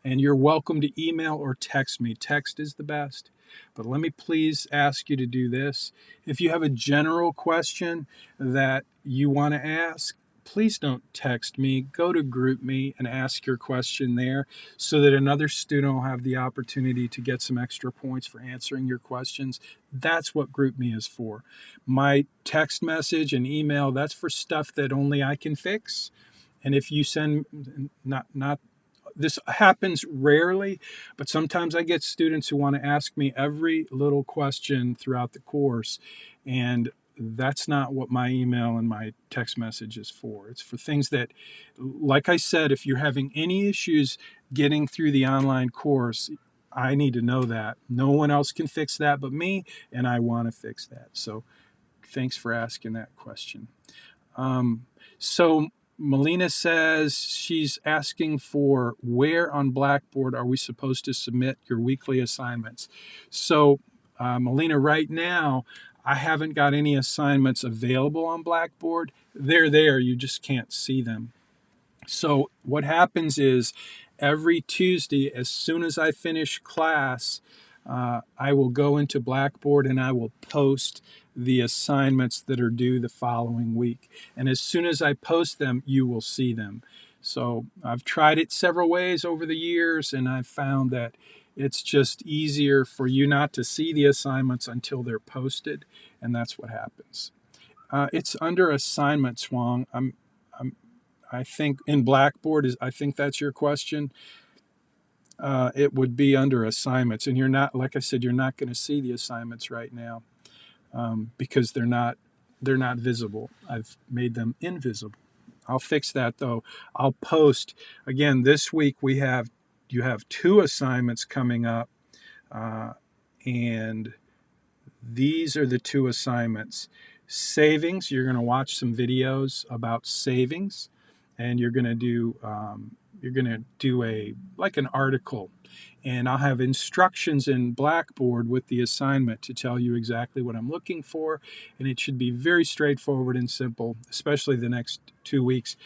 And you're welcome to email or text me. Text is the best. But let me please ask you to do this. If you have a general question that you want to ask, please don't text me. Go to GroupMe and ask your question there so that another student will have the opportunity to get some extra points for answering your questions. That's what GroupMe is for. My text message and email, that's for stuff that only I can fix. And if you send not this happens rarely, but sometimes I get students who want to ask me every little question throughout the course, and that's not what my email and my text message is for. It's for things that, like I said, if you're having any issues getting through the online course, I need to know that. No one else can fix that but me, and I want to fix that. So thanks for asking that question. So Melina says she's asking for where on Blackboard are we supposed to submit your weekly assignments? So, Melina, right now, I haven't got any assignments available on Blackboard. They're there, you just can't see them. So, what happens is every Tuesday, as soon as I finish class, I will go into Blackboard and I will post the assignments that are due the following week. And as soon as I post them, you will see them. So I've tried it several ways over the years, and I've found that it's just easier for you not to see the assignments until they're posted, and that's what happens. It's under assignments, Wong. I think in Blackboard is. I think that's your question. It would be under assignments, and you're not, like I said, you're not going to see the assignments right now because they're not visible. I've made them invisible. I'll fix that though. I'll post again this week. You have two assignments coming up, and these are the two assignments. Savings. You're going to watch some videos about savings. and you're going to do a like an article, and I'll have instructions in Blackboard with the assignment to tell you exactly what I'm looking for, and it should be very straightforward and simple, especially the next 2 weeks,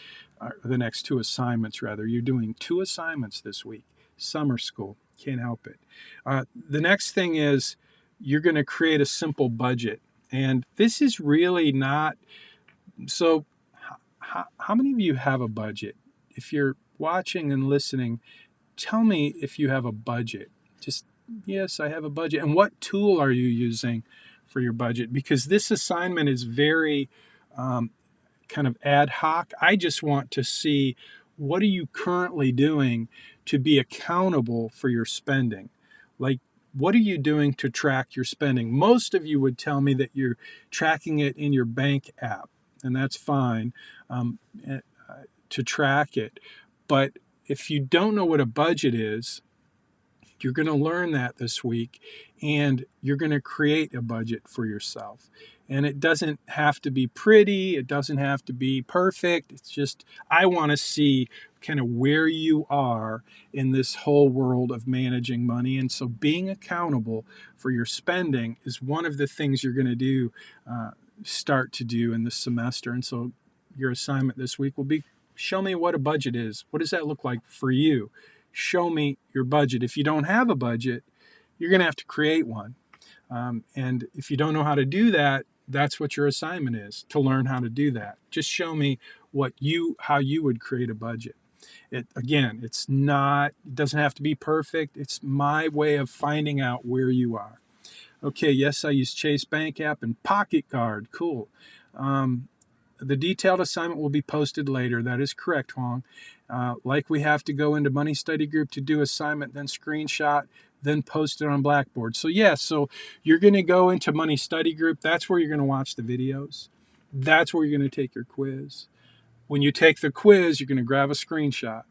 the next two assignments rather. You're doing two assignments this week. Summer school, can't help it. The next thing is you're going to create a simple budget, and this is really not so. How many of you have a budget? If you're watching and listening, tell me if you have a budget. Just, yes, I have a budget. And what tool are you using for your budget? Because this assignment is very um, kind of ad hoc. I just want to see, what are you currently doing to be accountable for your spending? Like, what are you doing to track your spending? Most of you would tell me that you're tracking it in your bank app, and that's fine, um, eh, to track it. But if you don't know what a budget is, you're going to learn that this week, and you're going to create a budget for yourself. And it doesn't have to be pretty, it doesn't have to be perfect. It's just, I want to see kind of where you are in this whole world of managing money. And so being accountable for your spending is one of the things you're going to do, start to do in this semester. And so your assignment this week will be, show me what a budget is. What does that look like for you? Show me your budget. If you don't have a budget, you're going to have to create one. And if you don't know how to do that, that's what your assignment is, to learn how to do that. Just show me how you would create a budget. Again, it doesn't have to be perfect. It's my way of finding out where you are. Okay, yes, I use Chase Bank app and Pocket Card. Cool. The detailed assignment will be posted later. That is correct, Huang. Like we have to go into Money Study Group to do assignment, then screenshot, then post it on Blackboard. So so you're going to go into Money Study Group. That's where you're going to watch the videos. That's where you're going to take your quiz. When you take the quiz, you're going to grab a screenshot.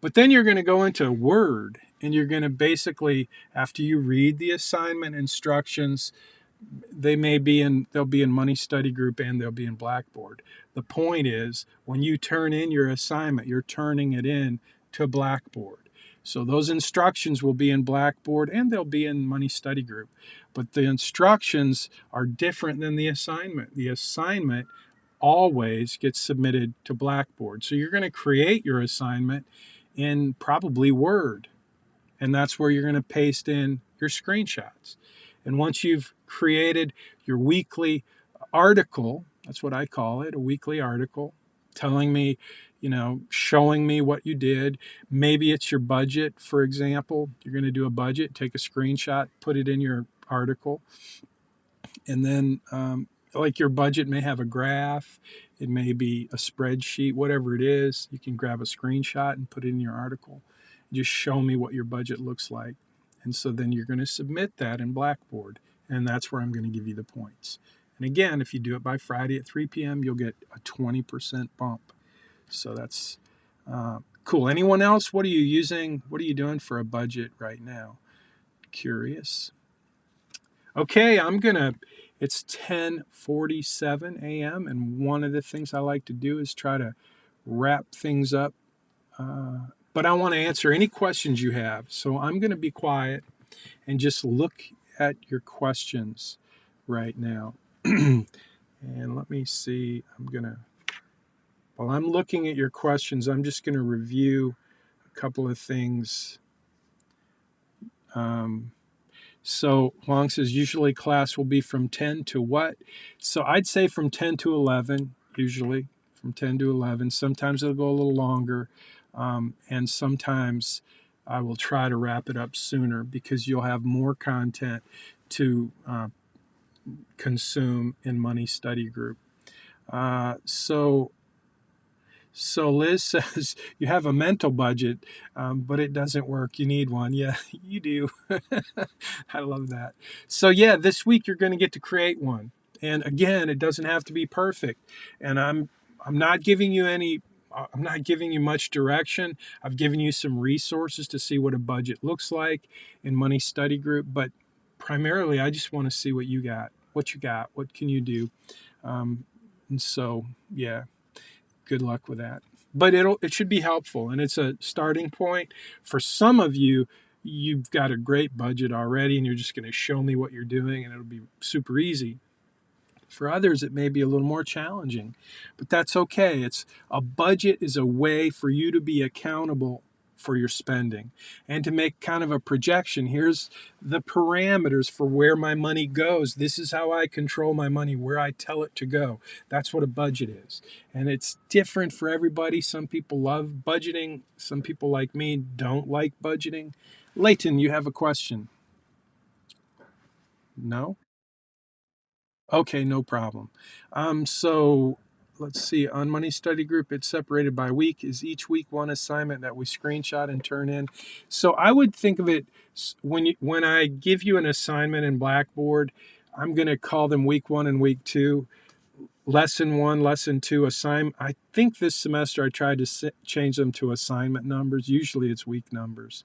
But then you're going to go into Word, and you're going to basically, after you read the assignment instructions, they'll be in Money Study Group, and they'll be in Blackboard. The point is, when you turn in your assignment, you're turning it in to Blackboard. So those instructions will be in Blackboard, and they'll be in Money Study Group. But the instructions are different than the assignment. The assignment always gets submitted to Blackboard. So you're going to create your assignment in probably Word, and that's where you're going to paste in your screenshots. And once you've created your weekly article, that's what I call it, a weekly article, telling me, showing me what you did. Maybe it's your budget, for example. You're going to do a budget, take a screenshot, put it in your article. And then, like, your budget may have a graph, it may be a spreadsheet, whatever it is. You can grab a screenshot and put it in your article. Just show me what your budget looks like. And so then you're going to submit that in Blackboard, and that's where I'm going to give you the points. And again, if you do it by Friday at 3 p.m., you'll get a 20% bump. So that's cool. Anyone else? What are you using? What are you doing for a budget right now? Curious. Okay, it's 10:47 a.m. and one of the things I like to do is try to wrap things up. But I want to answer any questions you have. So I'm going to be quiet and just look at your questions right now. And let me see, while I'm looking at your questions, I'm just going to review a couple of things. So Huang says, usually class will be from 10 to what? So I'd say from 10 to 11, usually from 10 to 11. Sometimes it'll go a little longer. And sometimes I will try to wrap it up sooner because you'll have more content to consume in Money Study Group. So Liz says, you have a mental budget, but it doesn't work. You need one. Yeah, you do. I love that. So this week you're going to get to create one. And again, it doesn't have to be perfect. And I'm not giving you much direction. I've given you some resources to see what a budget looks like in Money Study Group. But primarily, I just want to see what you got. What can you do? And so, good luck with that. but it should be helpful, and it's a starting point. For some of you, you've got a great budget already, and you're just going to show me what you're doing, and it'll be super easy. For others, it may be a little more challenging, but that's okay. It's a budget is a way for you to be accountable for your spending and to make kind of a projection. Here's the parameters for where my money goes. This is how I control my money, where I tell it to go. That's what a budget is. And it's different for everybody. Some people love budgeting. Some people like me don't like budgeting. Leighton, you have a question? No? Okay, no problem. So let's see. On Money Study Group, it's separated by week. Is each week one assignment that we screenshot and turn in? So I would think of it when I give you an assignment in Blackboard, I'm going to call them week one and week two. Lesson one, lesson two, assign. I think this semester I tried to change them to assignment numbers. Usually it's week numbers.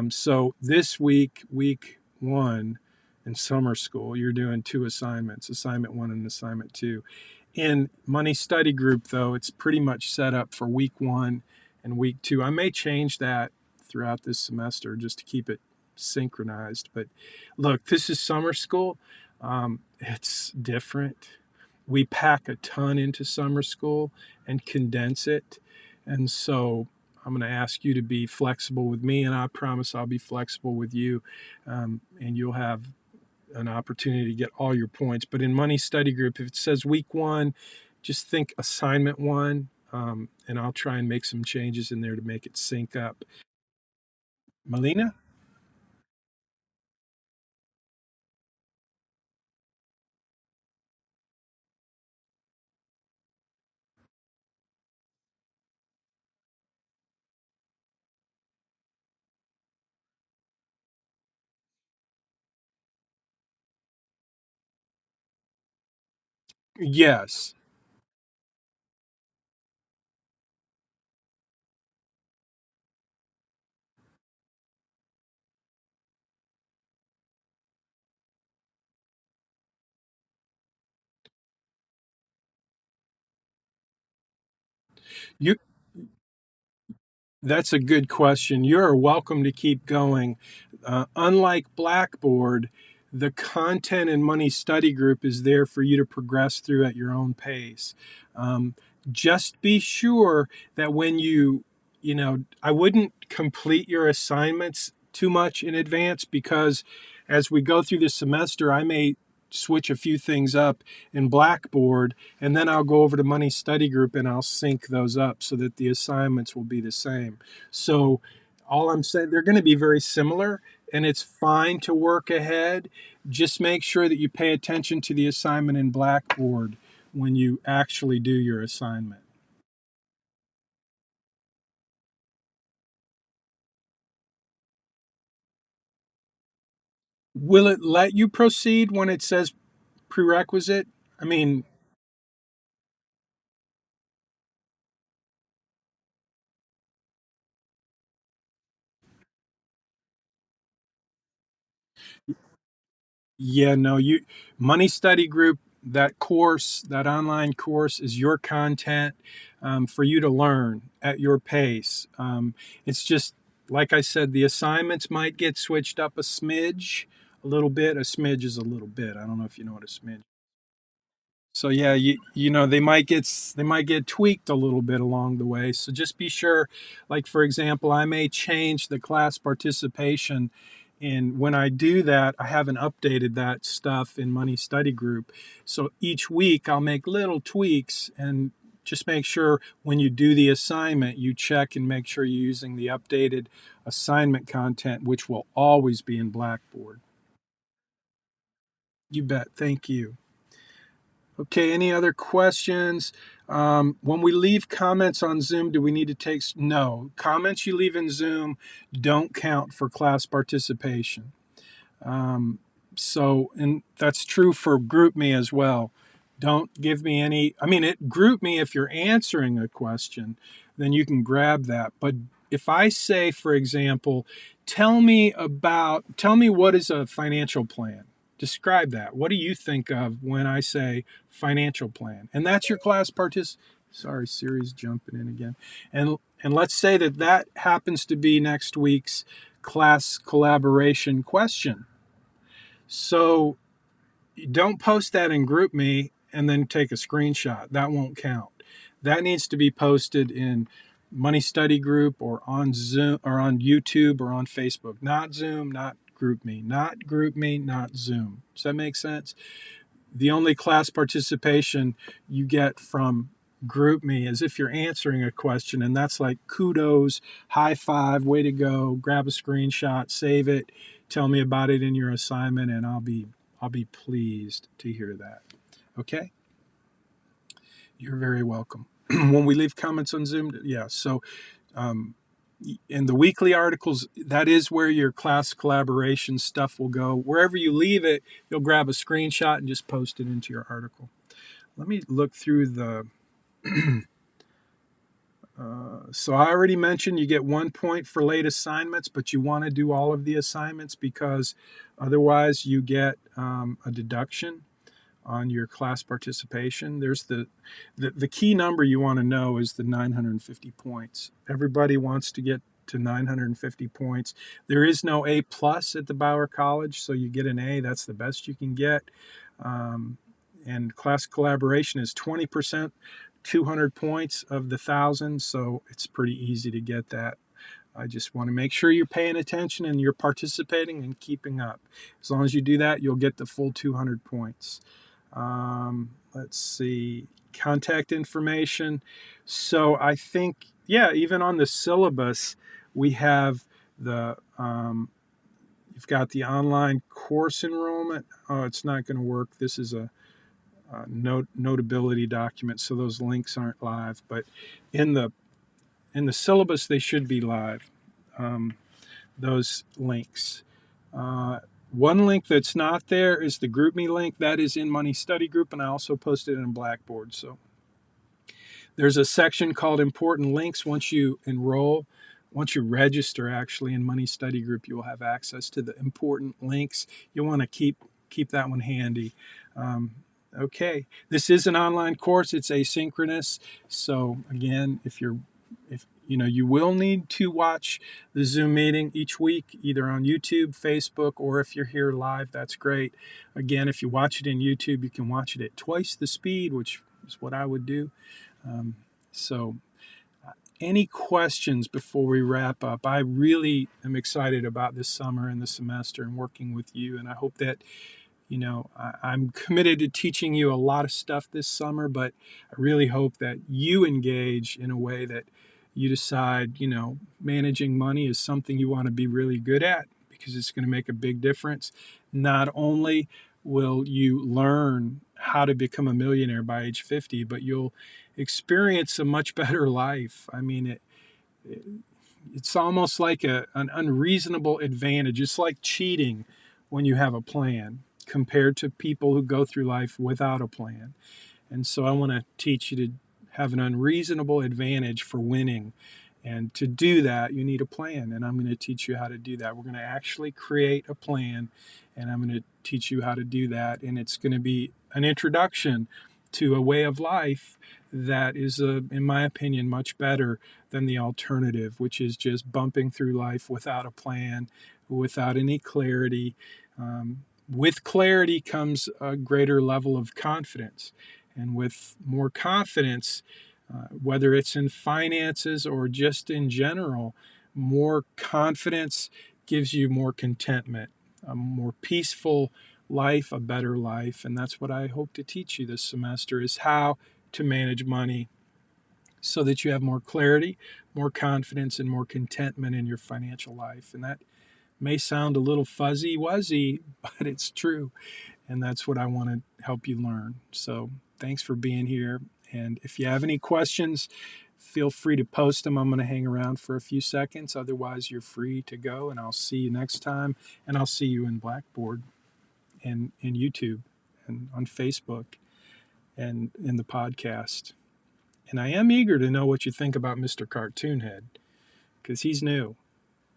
So this week, week one in summer school, you're doing two assignments, assignment one and assignment two. In Money Study Group, though, it's pretty much set up for week one and week two. I may change that throughout this semester just to keep it synchronized. But look, this is summer school. It's different. We pack a ton into summer school and condense it. And so I'm going to ask you to be flexible with me, and I promise I'll be flexible with you, and you'll have an opportunity to get all your points. But in Money Study Group, if it says week one, just think assignment one, and I'll try and make some changes in there to make it sync up. Melina? Yes. You That's a good question. You're welcome to keep going. Unlike Blackboard, the content and money study group is there for you to progress through at your own pace. Um, just be sure that I wouldn't complete your assignments too much in advance, because as we go through the semester, I may switch a few things up in Blackboard, and then I'll go over to Money Study Group and I'll sync those up so that the assignments will be the same. So all I'm saying, they're going to be very similar, and it's fine to work ahead. Just make sure that you pay attention to the assignment in Blackboard when you actually do your assignment. Will it let you proceed when it says prerequisite? I mean, yeah, no, Money Study Group, that course, that online course is your content, for you to learn at your pace. It's just, like I said, the assignments might get switched up a smidge, a little bit. A smidge is a little bit. I don't know if you know what a smidge. So yeah, they might get tweaked a little bit along the way. So just be sure, like for example, I may change the class participation, and when I do that, I haven't updated that stuff in Money Study Group. So each week I'll make little tweaks, and just make sure when you do the assignment, you check and make sure you're using the updated assignment content, which will always be in Blackboard. You bet. Thank you. Okay, any other questions? When we leave comments on Zoom, do we need to take? No, comments you leave in Zoom don't count for class participation. Um, and that's true for GroupMe as well. Don't give me any, I mean, it GroupMe, if you're answering a question, then you can grab that. But if I say, for example, tell me what is a financial plan? Describe that. What do you think of when I say financial plan? And that's your class participation. Sorry, Siri's jumping in again. And let's say that happens to be next week's class collaboration question. So don't post that in GroupMe and then take a screenshot. That won't count. That needs to be posted in Money Study Group or on Zoom or on YouTube or on Facebook. Not Zoom, not GroupMe, not GroupMe, not Zoom. Does that make sense? The only class participation you get from GroupMe is if you're answering a question, and that's like kudos, high five, way to go, grab a screenshot, save it, tell me about it in your assignment, and I'll be pleased to hear that. Okay? You're very welcome. When we leave comments on Zoom, yeah. So in the weekly articles, that is where your class collaboration stuff will go. Wherever you leave it, you'll grab a screenshot and just post it into your article. Let me look through the... So I already mentioned you get 1 point for late assignments, but you want to do all of the assignments because otherwise you get a deduction on your class participation. There's the key number you want to know is the 950 points. Everybody wants to get to 950 points. There is no A plus at the Bauer College, so you get an A. That's the best you can get. And class collaboration is 20%, 200 points of the 1,000, so it's pretty easy to get that. I just want to make sure you're paying attention and you're participating and keeping up. As long as you do that, you'll get the full 200 points. Let's see, contact information. So I think, yeah, even on the syllabus, we have the, you've got the online course enrollment. Oh, it's not going to work. This is a notability document, so those links aren't live, but in the syllabus, they should be live, those links. One link that's not there is the GroupMe link. That is in Money Study Group, and I also posted it in Blackboard. So there's a section called Important Links. Once you register actually in Money Study Group, you will have access to the important links. You'll want to keep that one handy. Okay, this is an online course. It's asynchronous. So again, if you will need to watch the Zoom meeting each week, either on YouTube, Facebook, or if you're here live, that's great. Again, if you watch it in YouTube, you can watch it at twice the speed, which is what I would do. So any questions before we wrap up? I really am excited about this summer and the semester and working with you, and I hope that I'm committed to teaching you a lot of stuff this summer, but I really hope that you engage in a way that you decide, managing money is something you want to be really good at because it's going to make a big difference. Not only will you learn how to become a millionaire by age 50, but you'll experience a much better life. I mean, it's almost like an unreasonable advantage. It's like cheating when you have a plan compared to people who go through life without a plan. And so I want to teach you to have an unreasonable advantage for winning. And to do that, you need a plan. And I'm going to teach you how to do that. We're going to actually create a plan, and I'm going to teach you how to do that. And it's going to be an introduction to a way of life that is, in my opinion, much better than the alternative, which is just bumping through life without a plan, without any clarity. With clarity comes a greater level of confidence. And with more confidence, whether it's in finances or just in general, more confidence gives you more contentment, a more peaceful life, a better life. And that's what I hope to teach you this semester, is how to manage money so that you have more clarity, more confidence, and more contentment in your financial life. And that may sound a little fuzzy-wuzzy, but it's true. And that's what I want to help you learn. So thanks for being here. And if you have any questions, feel free to post them. I'm going to hang around for a few seconds. Otherwise, you're free to go. And I'll see you next time. And I'll see you in Blackboard and in YouTube and on Facebook and in the podcast. And I am eager to know what you think about Mr. Cartoon Head, because he's new.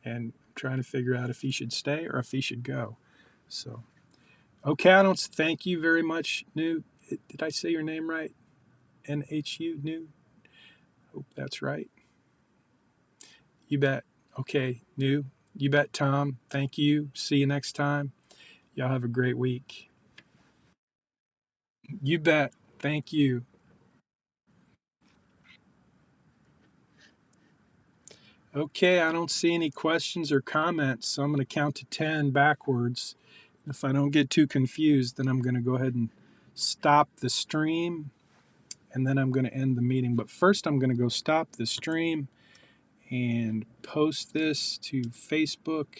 And trying to figure out if he should stay or if he should go. So, okay, Adams, thank you very much, New. Did I say your name right? NHU, New? Hope that's right. You bet. Okay, new. You bet, Tom. Thank you. See you next time. Y'all have a great week. You bet. Thank you. Okay, I don't see any questions or comments, so I'm going to count to 10 backwards. If I don't get too confused, then I'm going to go ahead and stop the stream, and then I'm going to end the meeting. But first, I'm going to go stop the stream and post this to Facebook.